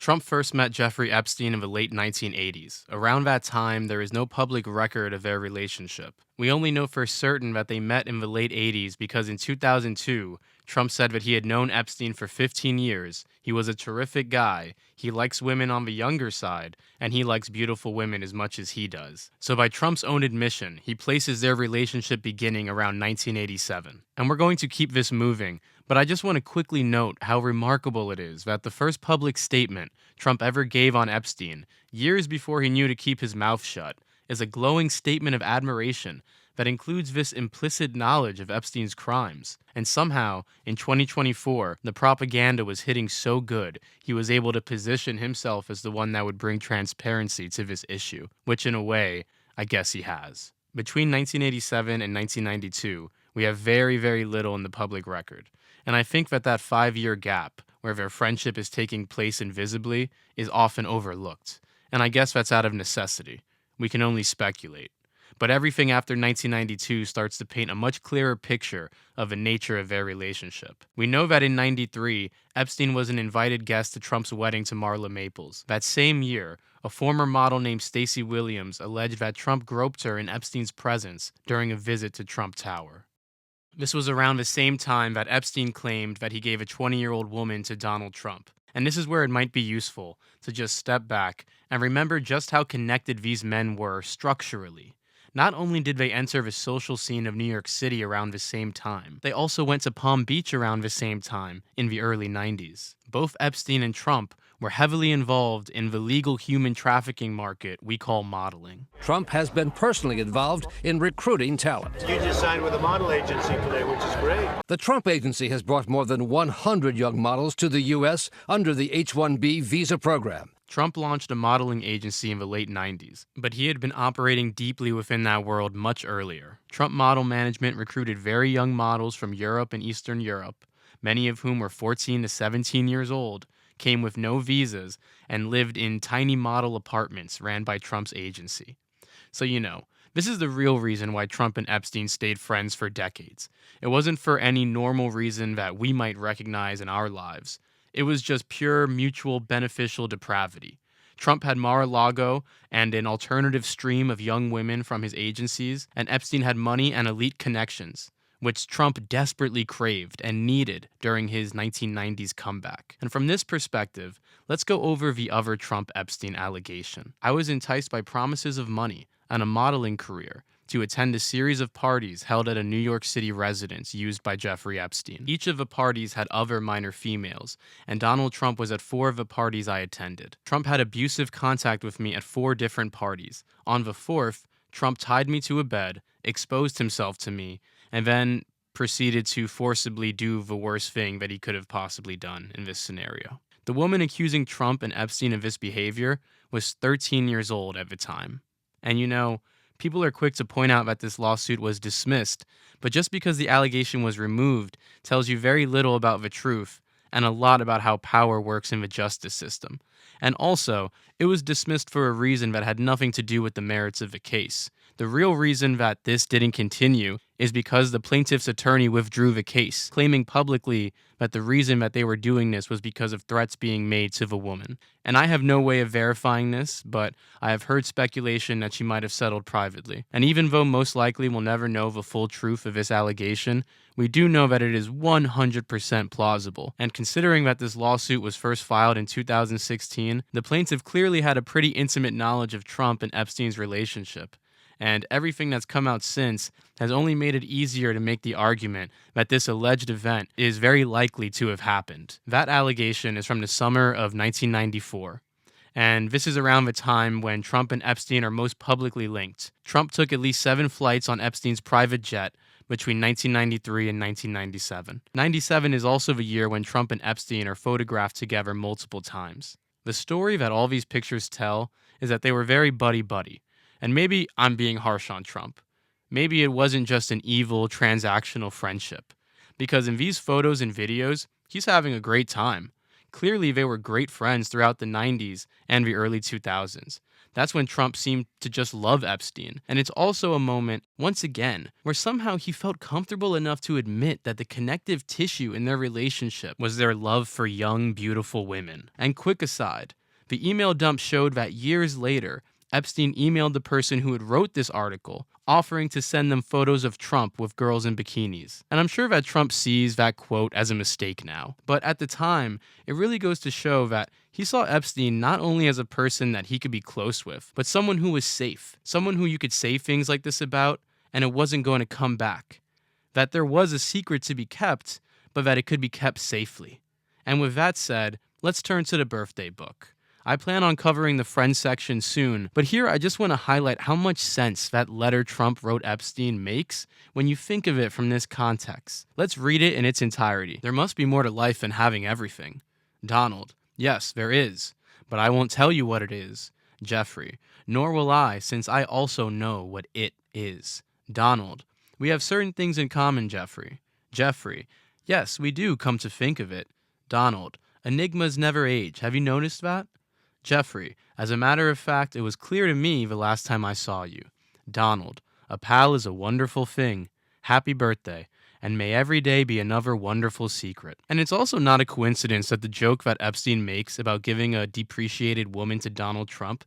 Trump first met Jeffrey Epstein in the late 1980s. Around that time, there is no public record of their relationship. We only know for certain that they met in the late 80s because in 2002, Trump said that he had known Epstein for 15 years. He was a terrific guy. He likes women on the younger side, and he likes beautiful women as much as he does. So by Trump's own admission, he places their relationship beginning around 1987. And we're going to keep this moving, but I just want to quickly note how remarkable it is that the first public statement Trump ever gave on Epstein, years before he knew to keep his mouth shut, is a glowing statement of admiration that includes this implicit knowledge of Epstein's crimes. And somehow, in 2024, the propaganda was hitting so good, he was able to position himself as the one that would bring transparency to this issue, which in a way, I guess he has. Between 1987 and 1992, we have very, very little in the public record. And I think that 5-year gap, where their friendship is taking place invisibly, is often overlooked. And I guess that's out of necessity. We can only speculate. But everything after 1992 starts to paint a much clearer picture of the nature of their relationship. We know that in 93, Epstein was an invited guest to Trump's wedding to Marla Maples. That same year, a former model named Stacey Williams alleged that Trump groped her in Epstein's presence during a visit to Trump Tower. This was around the same time that Epstein claimed that he gave a 20-year-old woman to Donald Trump. And this is where it might be useful to just step back and remember just how connected these men were structurally. Not only did they enter the social scene of New York City around the same time, they also went to Palm Beach around the same time in the early 90s. Both Epstein and Trump were heavily involved in the legal human trafficking market we call modeling. Trump has been personally involved in recruiting talent. You just signed with a model agency today, which is great. The Trump agency has brought more than 100 young models to the U.S. under the H-1B visa program. Trump launched a modeling agency in the late 90s, but he had been operating deeply within that world much earlier. Trump Model Management recruited very young models from Europe and Eastern Europe, many of whom were 14 to 17 years old, came with no visas, and lived in tiny model apartments ran by Trump's agency. So this is the real reason why Trump and Epstein stayed friends for decades. It wasn't for any normal reason that we might recognize in our lives. It was just pure mutual beneficial depravity. Trump had Mar-a-Lago and an alternative stream of young women from his agencies, and Epstein had money and elite connections, which Trump desperately craved and needed during his 1990s comeback. And from this perspective, let's go over the other Trump-Epstein allegation. I was enticed by promises of money and a modeling career to attend a series of parties held at a New York City residence used by Jeffrey Epstein. Each of the parties had other minor females, and Donald Trump was at 4 of the parties I attended. Trump had abusive contact with me at 4 different parties. On the 4th, Trump tied me to a bed, exposed himself to me, and then proceeded to forcibly do the worst thing that he could have possibly done in this scenario. The woman accusing Trump and Epstein of this behavior was 13 years old at the time. And people are quick to point out that this lawsuit was dismissed, but just because the allegation was removed tells you very little about the truth and a lot about how power works in the justice system. And also, it was dismissed for a reason that had nothing to do with the merits of the case. The real reason that this didn't continue is because the plaintiff's attorney withdrew the case, claiming publicly that the reason that they were doing this was because of threats being made to the woman. And I have no way of verifying this, but I have heard speculation that she might have settled privately. And even though most likely we'll never know the full truth of this allegation, we do know that it is 100% plausible. And considering that this lawsuit was first filed in 2016, the plaintiff clearly had a pretty intimate knowledge of Trump and Epstein's relationship. And everything that's come out since has only made it easier to make the argument that this alleged event is very likely to have happened. That allegation is from the summer of 1994. And this is around the time when Trump and Epstein are most publicly linked. Trump took at least 7 flights on Epstein's private jet between 1993 and 1997. 97 is also the year when Trump and Epstein are photographed together multiple times. The story that all these pictures tell is that they were very buddy-buddy. And maybe I'm being harsh on Trump. Maybe it wasn't just an evil, transactional friendship. Because in these photos and videos, he's having a great time. Clearly, they were great friends throughout the 90s and the early 2000s. That's when Trump seemed to just love Epstein. And it's also a moment, once again, where somehow he felt comfortable enough to admit that the connective tissue in their relationship was their love for young, beautiful women. And quick aside, the email dump showed that years later, Epstein emailed the person who had wrote this article, offering to send them photos of Trump with girls in bikinis. And I'm sure that Trump sees that quote as a mistake now. But at the time, it really goes to show that he saw Epstein not only as a person that he could be close with, but someone who was safe, someone who you could say things like this about, and it wasn't going to come back. That there was a secret to be kept, but that it could be kept safely. And with that said, let's turn to the birthday book. I plan on covering the friends section soon, but here I just want to highlight how much sense that letter Trump wrote Epstein makes when you think of it from this context. Let's read it in its entirety. There must be more to life than having everything. Donald: Yes, there is, but I won't tell you what it is. Jeffrey: Nor will I, since I also know what it is. Donald: We have certain things in common, Jeffrey. Jeffrey: Yes, we do, come to think of it. Donald: Enigmas never age. Have you noticed that? Jeffrey: As a matter of fact, it was clear to me the last time I saw you. Donald: A pal is a wonderful thing. Happy birthday, and may every day be another wonderful secret. And it's also not a coincidence that the joke that Epstein makes about giving a depreciated woman to Donald Trump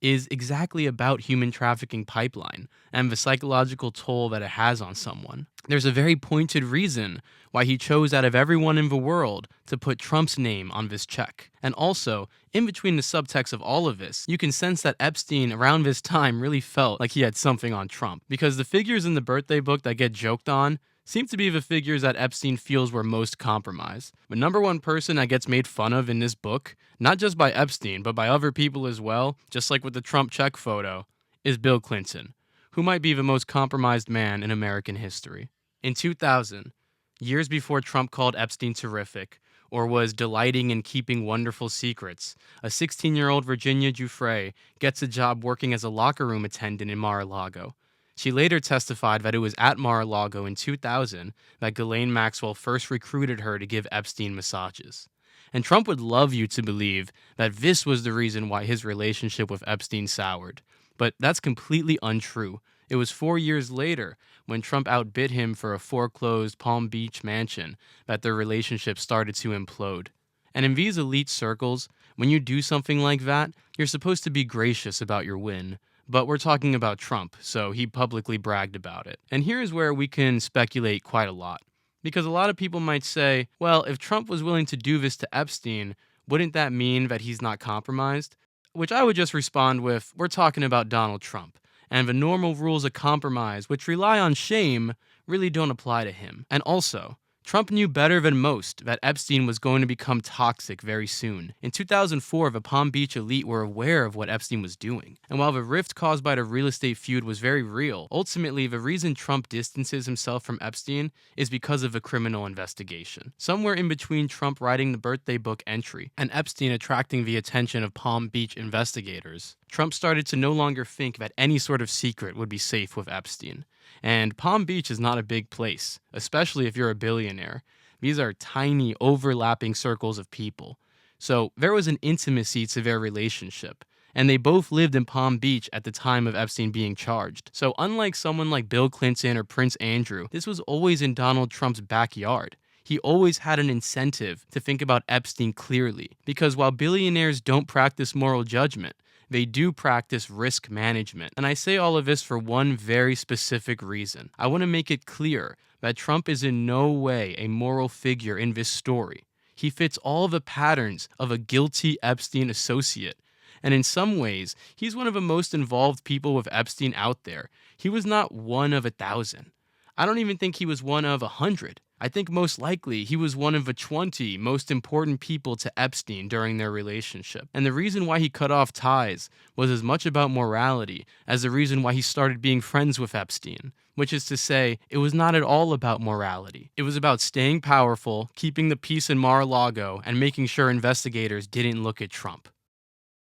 is exactly about human trafficking pipeline and the psychological toll that it has on someone. There's a very pointed reason why he chose out of everyone in the world to put Trump's name on this check. And also, in between the subtext of all of this, you can sense that Epstein around this time really felt like he had something on Trump, because the figures in the birthday book that get joked on seem to be the figures that Epstein feels were most compromised. The number one person that gets made fun of in this book, not just by Epstein, but by other people as well, just like with the Trump check photo, is Bill Clinton, who might be the most compromised man in American history. In 2000, years before Trump called Epstein terrific, or was delighting in keeping wonderful secrets, a 16-year-old Virginia Giuffre gets a job working as a locker room attendant in Mar-a-Lago. She later testified that it was at Mar-a-Lago in 2000 that Ghislaine Maxwell first recruited her to give Epstein massages. And Trump would love you to believe that this was the reason why his relationship with Epstein soured. But that's completely untrue. It was 4 years later, when Trump outbid him for a foreclosed Palm Beach mansion, that their relationship started to implode. And in these elite circles, when you do something like that, you're supposed to be gracious about your win. But we're talking about Trump, so he publicly bragged about it. And here's where we can speculate quite a lot. Because a lot of people might say, well, if Trump was willing to do this to Epstein, wouldn't that mean that he's not compromised? Which I would just respond with, we're talking about Donald Trump. And the normal rules of compromise, which rely on shame, really don't apply to him. And also, Trump knew better than most that Epstein was going to become toxic very soon. In 2004, the Palm Beach elite were aware of what Epstein was doing. And while the rift caused by the real estate feud was very real, ultimately the reason Trump distances himself from Epstein is because of a criminal investigation. Somewhere in between Trump writing the birthday book entry and Epstein attracting the attention of Palm Beach investigators, Trump started to no longer think that any sort of secret would be safe with Epstein. And Palm Beach is not a big place, especially if you're a billionaire. These are tiny, overlapping circles of people. So there was an intimacy to their relationship, and they both lived in Palm Beach at the time of Epstein being charged. So unlike someone like Bill Clinton or Prince Andrew, this was always in Donald Trump's backyard. He always had an incentive to think about Epstein clearly, because while billionaires don't practice moral judgment, they do practice risk management. And I say all of this for one very specific reason. I want to make it clear that Trump is in no way a moral figure in this story. He fits all the patterns of a guilty Epstein associate. And in some ways, he's one of the most involved people with Epstein out there. He was not one of 1,000. I don't even think he was one of 100. I think most likely he was one of the 20 most important people to Epstein during their relationship. And the reason why he cut off ties was as much about morality as the reason why he started being friends with Epstein. Which is to say, it was not at all about morality. It was about staying powerful, keeping the peace in Mar-a-Lago, and making sure investigators didn't look at Trump.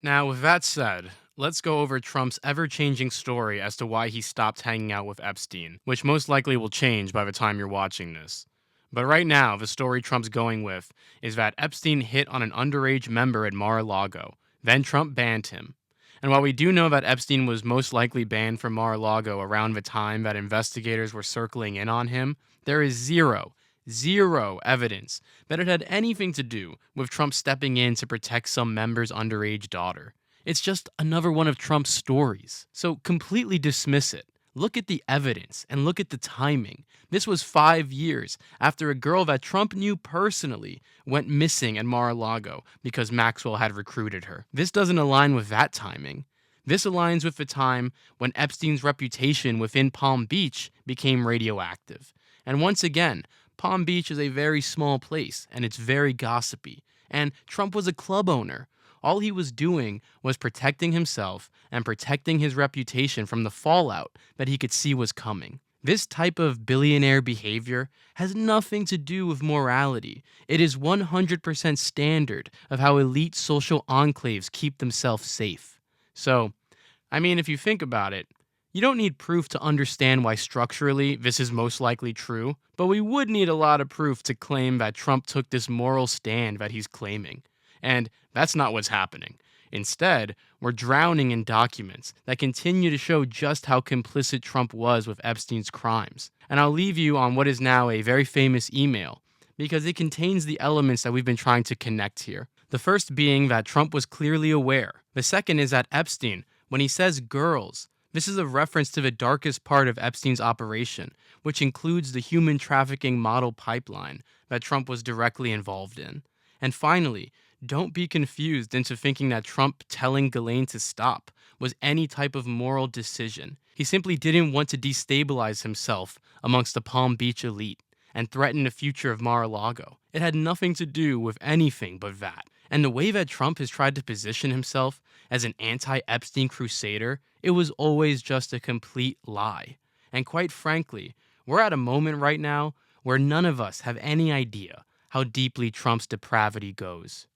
Now, with that said, let's go over Trump's ever-changing story as to why he stopped hanging out with Epstein, which most likely will change by the time you're watching this. But right now, the story Trump's going with is that Epstein hit on an underage member at Mar-a-Lago. Then Trump banned him. And while we do know that Epstein was most likely banned from Mar-a-Lago around the time that investigators were circling in on him, there is zero evidence that it had anything to do with Trump stepping in to protect some member's underage daughter. It's just another one of Trump's stories. So completely dismiss it. Look at the evidence and look at the timing. This was 5 years after a girl that Trump knew personally went missing at Mar-a-Lago because Maxwell had recruited her. This doesn't align with that timing. This aligns with the time when Epstein's reputation within Palm Beach became radioactive. And once again, Palm Beach is a very small place and it's very gossipy. And Trump was a club owner. All he was doing was protecting himself and protecting his reputation from the fallout that he could see was coming. This type of billionaire behavior has nothing to do with morality. It is 100% standard of how elite social enclaves keep themselves safe. So, if you think about it, you don't need proof to understand why structurally this is most likely true, but we would need a lot of proof to claim that Trump took this moral stand that he's claiming. And that's not what's happening. Instead, we're drowning in documents that continue to show just how complicit Trump was with Epstein's crimes. And I'll leave you on what is now a very famous email, because it contains the elements that we've been trying to connect here. The first being that Trump was clearly aware. The second is that Epstein, when he says girls, this is a reference to the darkest part of Epstein's operation, which includes the human trafficking model pipeline that Trump was directly involved in. And finally, don't be confused into thinking that Trump telling Ghislaine to stop was any type of moral decision. He simply didn't want to destabilize himself amongst the Palm Beach elite and threaten the future of Mar-a-Lago. It had nothing to do with anything but that. And the way that Trump has tried to position himself as an anti-Epstein crusader, it was always just a complete lie. And quite frankly, we're at a moment right now where none of us have any idea how deeply Trump's depravity goes.